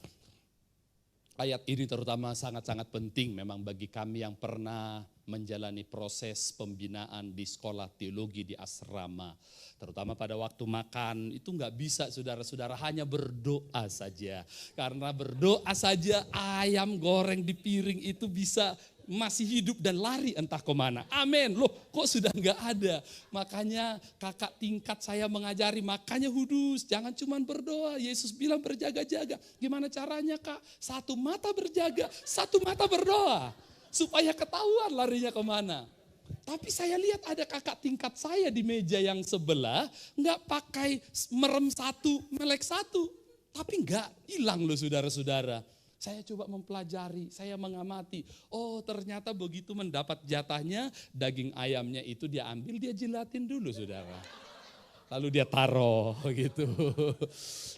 Ayat ini terutama sangat-sangat penting memang bagi kami yang pernah menjalani proses pembinaan di sekolah teologi di asrama. Terutama pada waktu makan itu nggak bisa saudara-saudara hanya berdoa saja. Karena berdoa saja ayam goreng di piring itu bisa masih hidup dan lari entah kemana. Amin. Loh kok sudah nggak ada. Makanya kakak tingkat saya mengajari, makanya Hudus jangan cuma berdoa. Yesus bilang berjaga-jaga. Gimana caranya kak? Satu mata berjaga, satu mata berdoa. Supaya ketahuan larinya kemana. Tapi saya lihat ada kakak tingkat saya di meja yang sebelah nggak pakai merem satu, melek satu. Tapi nggak hilang loh saudara-saudara. Saya coba mempelajari, saya mengamati. Oh ternyata begitu mendapat jatahnya, daging ayamnya itu dia ambil, dia jilatin dulu saudara. Lalu dia taruh gitu.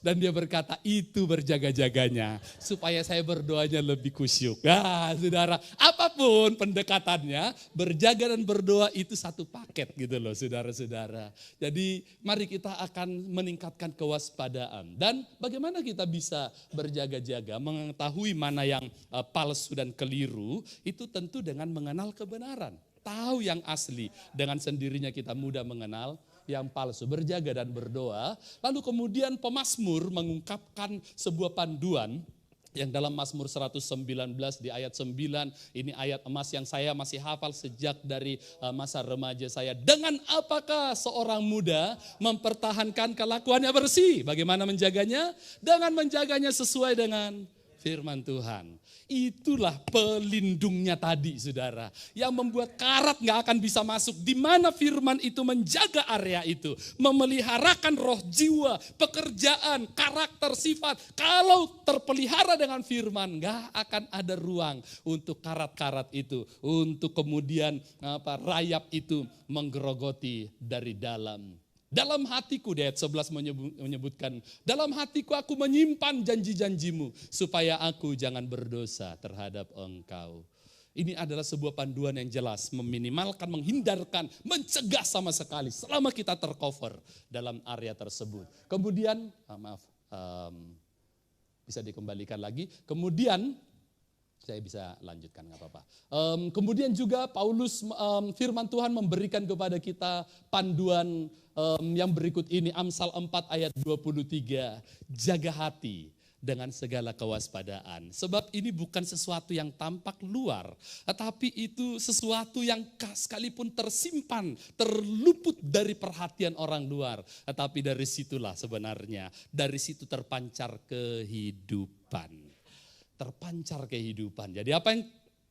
Dan dia berkata itu berjaga-jaganya. Supaya saya berdoanya lebih kusyuk. Nah saudara, apapun pendekatannya, berjaga dan berdoa itu satu paket gitu loh saudara-saudara. Jadi mari kita akan meningkatkan kewaspadaan. Dan bagaimana kita bisa berjaga-jaga, mengetahui mana yang palsu dan keliru, itu tentu dengan mengenal kebenaran. Tahu yang asli, dengan sendirinya kita mudah mengenal yang palsu, berjaga dan berdoa. Lalu kemudian pemazmur mengungkapkan sebuah panduan yang dalam Mazmur 119 di ayat 9, ini ayat emas yang saya masih hafal sejak dari masa remaja saya. Dengan apakah seorang muda mempertahankan kelakuannya bersih? Bagaimana menjaganya? Dengan menjaganya sesuai dengan firman Tuhan. Itulah pelindungnya tadi saudara. Yang membuat karat gak akan bisa masuk. Di mana firman itu menjaga area itu. Memeliharakan roh jiwa, pekerjaan, karakter, sifat. Kalau terpelihara dengan firman gak akan ada ruang untuk karat-karat itu. Untuk kemudian rayap itu menggerogoti dari dalam. Dalam hatiku, di ayat 11 menyebutkan, dalam hatiku aku menyimpan janji-janjimu, supaya aku jangan berdosa terhadap engkau. Ini adalah sebuah panduan yang jelas, meminimalkan, menghindarkan, mencegah sama sekali, selama kita tercover dalam area tersebut. Kemudian, bisa dikembalikan lagi, kemudian, saya bisa lanjutkan, gak apa-apa. Kemudian juga Paulus, firman Tuhan memberikan kepada kita panduan yang berikut ini, Amsal 4 ayat 23, jaga hati dengan segala kewaspadaan. Sebab ini bukan sesuatu yang tampak luar, tetapi itu sesuatu yang sekalipun tersimpan, terluput dari perhatian orang luar. Tetapi dari situlah sebenarnya, dari situ terpancar kehidupan. Terpancar kehidupan. Jadi apa yang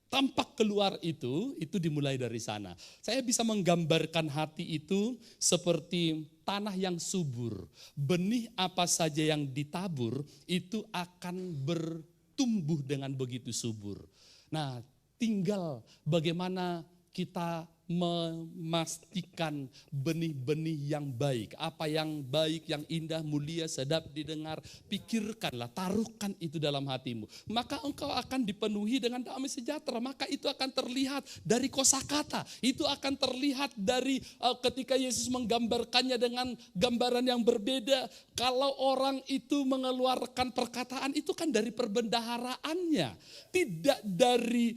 tampak keluar itu dimulai dari sana. Saya bisa menggambarkan hati itu seperti tanah yang subur. Benih apa saja yang ditabur itu akan bertumbuh dengan begitu subur. Nah, tinggal bagaimana kita memastikan benih-benih yang baik. Apa yang baik, yang indah, mulia, sedap didengar. Pikirkanlah, taruhkan itu dalam hatimu. Maka engkau akan dipenuhi dengan damai sejahtera. Maka itu akan terlihat dari kosakata. Itu akan terlihat dari ketika Yesus menggambarkannya dengan gambaran yang berbeda. Kalau orang itu mengeluarkan perkataan, itu kan dari perbendaharaannya. Tidak dari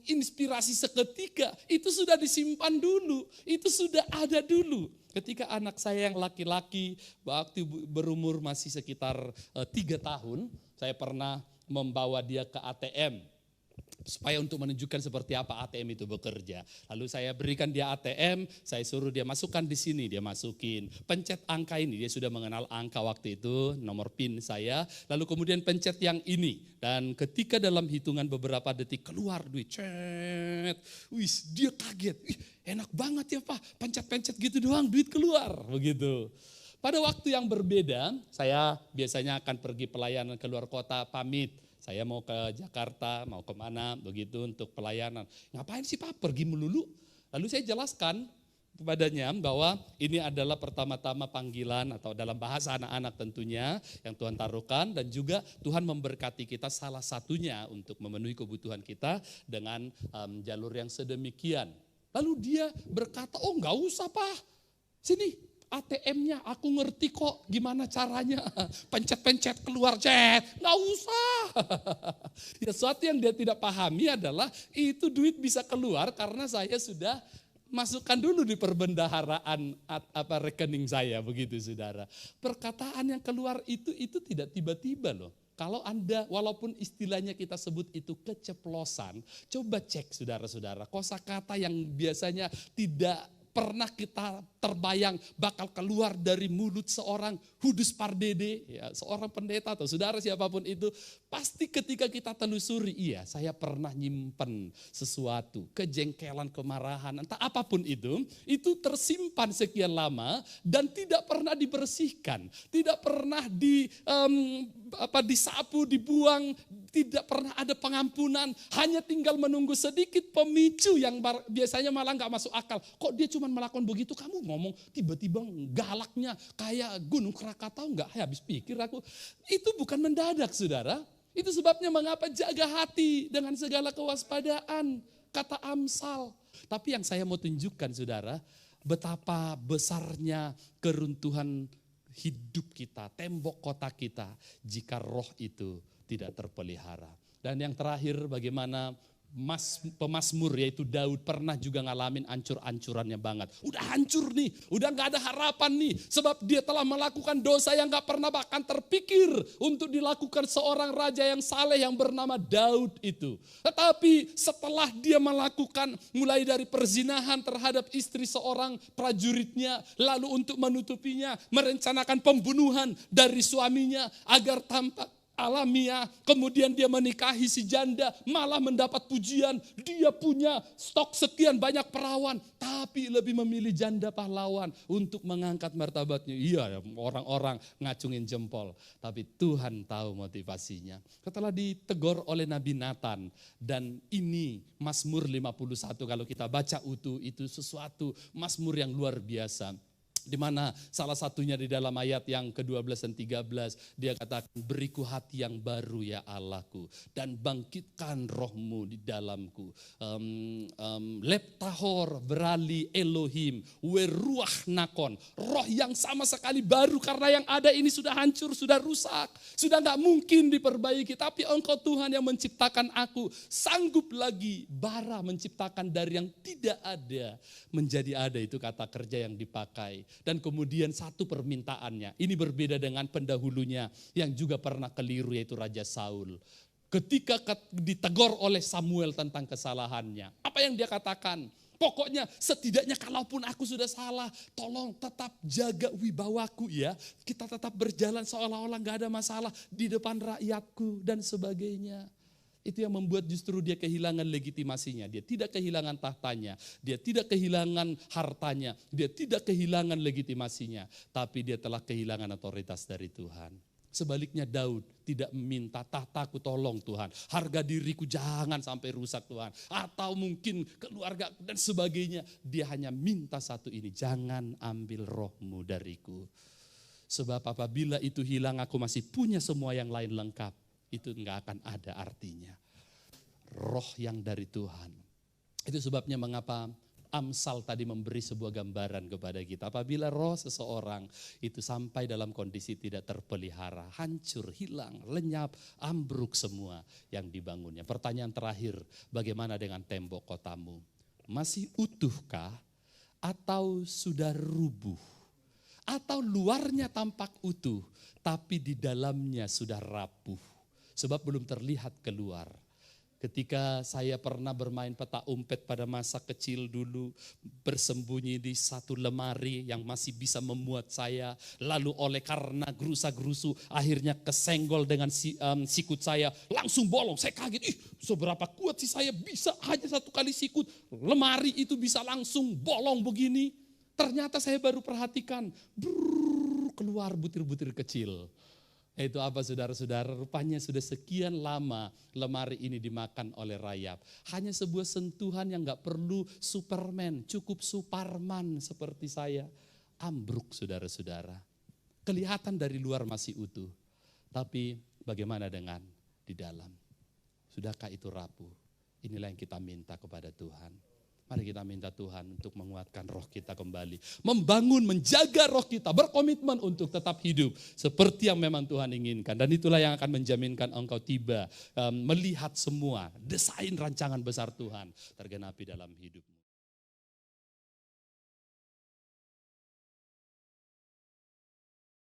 inspirasi seketika. Itu sudah disimpan dulu, itu sudah ada dulu. Ketika anak saya yang laki-laki waktu berumur masih sekitar 3 tahun, saya pernah membawa dia ke ATM. Supaya untuk menunjukkan seperti apa ATM itu bekerja. Lalu saya berikan dia ATM, saya suruh dia masukkan di sini, dia masukin. Pencet angka ini, dia sudah mengenal angka waktu itu, nomor PIN saya. Lalu kemudian pencet yang ini. Dan ketika dalam hitungan beberapa detik keluar duit, cet. Wis, dia kaget. Enak banget ya Pak, pencet-pencet gitu doang duit keluar, begitu. Pada waktu yang berbeda, saya biasanya akan pergi pelayanan ke luar kota, pamit. Saya mau ke Jakarta, mau kemana, begitu untuk pelayanan. Ngapain sih Pak pergi melulu? Lalu saya jelaskan kepadanya bahwa ini adalah pertama-tama panggilan atau dalam bahasa anak-anak tentunya yang Tuhan taruhkan. Dan juga Tuhan memberkati kita salah satunya untuk memenuhi kebutuhan kita dengan jalur yang sedemikian. Lalu dia berkata, oh enggak usah Pak, sini. ATM-nya aku ngerti kok gimana caranya, pencet-pencet keluar cet, nggak usah. Ya, sesuatu yang dia tidak pahami adalah itu duit bisa keluar karena saya sudah masukkan dulu di perbendaharaan rekening saya, begitu saudara. Perkataan yang keluar itu tidak tiba-tiba loh. Kalau Anda, walaupun istilahnya kita sebut itu keceplosan, coba cek saudara-saudara, kosakata yang biasanya tidak pernah kita terbayang bakal keluar dari mulut seorang Kudus Pardede, ya, seorang pendeta atau saudara siapapun itu, pasti ketika kita telusuri, iya saya pernah nyimpen sesuatu, kejengkelan, kemarahan, entah apapun itu tersimpan sekian lama dan tidak pernah dibersihkan, tidak pernah disapu, dibuang, tidak pernah ada pengampunan, hanya tinggal menunggu sedikit pemicu yang biasanya malah gak masuk akal. Kok dia cuma melakukan begitu, kamu ngomong tiba-tiba galaknya kayak gunung Krakatau, enggak habis pikir aku. Itu bukan mendadak saudara, itu sebabnya mengapa jaga hati dengan segala kewaspadaan, kata Amsal. Tapi yang saya mau tunjukkan saudara, betapa besarnya keruntuhan hidup kita, tembok kota kita, jika roh itu tidak terpelihara. Dan yang terakhir bagaimana pemazmur yaitu Daud pernah juga ngalamin ancur-ancurannya banget. Udah hancur nih, udah gak ada harapan nih. Sebab dia telah melakukan dosa yang gak pernah bahkan terpikir untuk dilakukan seorang raja yang saleh yang bernama Daud itu. Tetapi setelah dia melakukan mulai dari perzinahan terhadap istri seorang prajuritnya, lalu untuk menutupinya merencanakan pembunuhan dari suaminya agar tampak alamiah, kemudian dia menikahi si janda, malah mendapat pujian, dia punya stok sekian banyak perawan, tapi lebih memilih janda pahlawan untuk mengangkat martabatnya. Iya, orang-orang ngacungin jempol, tapi Tuhan tahu motivasinya. Setelah ditegur oleh Nabi Nathan, dan ini Mazmur 51 kalau kita baca utuh itu sesuatu Mazmur yang luar biasa. Di mana salah satunya di dalam ayat yang ke-12 dan 13 dia katakan, beriku hati yang baru ya Allahku dan bangkitkan rohmu di dalamku. Leptahor berali Elohim weruah nakon, roh yang sama sekali baru karena yang ada ini sudah hancur, sudah rusak, sudah gak mungkin diperbaiki. Tapi Engkau Tuhan yang menciptakan aku, sanggup lagi bara menciptakan dari yang tidak ada menjadi ada, itu kata kerja yang dipakai. Dan kemudian satu permintaannya, ini berbeda dengan pendahulunya yang juga pernah keliru yaitu Raja Saul. Ketika ditegur oleh Samuel tentang kesalahannya, apa yang dia katakan? Pokoknya setidaknya kalaupun aku sudah salah, tolong tetap jaga wibawaku ya. Kita tetap berjalan seolah-olah gak ada masalah di depan rakyatku dan sebagainya. Itu yang membuat justru dia kehilangan legitimasinya. Dia tidak kehilangan tahtanya, dia tidak kehilangan hartanya, dia tidak kehilangan legitimasinya. Tapi dia telah kehilangan otoritas dari Tuhan. Sebaliknya Daud tidak meminta, tahtaku tolong Tuhan, harga diriku jangan sampai rusak Tuhan. Atau mungkin keluarga dan sebagainya. Dia hanya minta satu ini, jangan ambil rohmu dariku. Sebab apabila itu hilang aku masih punya semua yang lain lengkap. Itu enggak akan ada artinya. Roh yang dari Tuhan. Itu sebabnya mengapa Amsal tadi memberi sebuah gambaran kepada kita. Apabila roh seseorang itu sampai dalam kondisi tidak terpelihara, hancur, hilang, lenyap, ambruk semua yang dibangunnya. Pertanyaan terakhir, bagaimana dengan tembok kotamu? Masih utuhkah? atau sudah rubuh, atau luarnya tampak utuh, tapi di dalamnya sudah rapuh, sebab belum terlihat keluar. Ketika saya pernah bermain peta umpet pada masa kecil dulu, bersembunyi di satu lemari yang masih bisa memuat saya, lalu oleh karena gerusa-gerusu akhirnya kesenggol dengan sikut saya, langsung bolong. Saya kaget, seberapa kuat sih saya bisa hanya satu kali sikut, lemari itu bisa langsung bolong begini. Ternyata saya baru perhatikan, keluar butir-butir kecil. Itu apa saudara-saudara, rupanya sudah sekian lama lemari ini dimakan oleh rayap. Hanya sebuah sentuhan yang gak perlu Superman, cukup Suparman seperti saya. Ambruk saudara-saudara. Kelihatan dari luar masih utuh, tapi bagaimana dengan di dalam? Sudahkah itu rapuh? Inilah yang kita minta kepada Tuhan. Mari kita minta Tuhan untuk menguatkan roh kita kembali. Membangun, menjaga roh kita, berkomitmen untuk tetap hidup seperti yang memang Tuhan inginkan. Dan itulah yang akan menjaminkan engkau tiba melihat semua desain rancangan besar Tuhan tergenapi dalam hidupmu.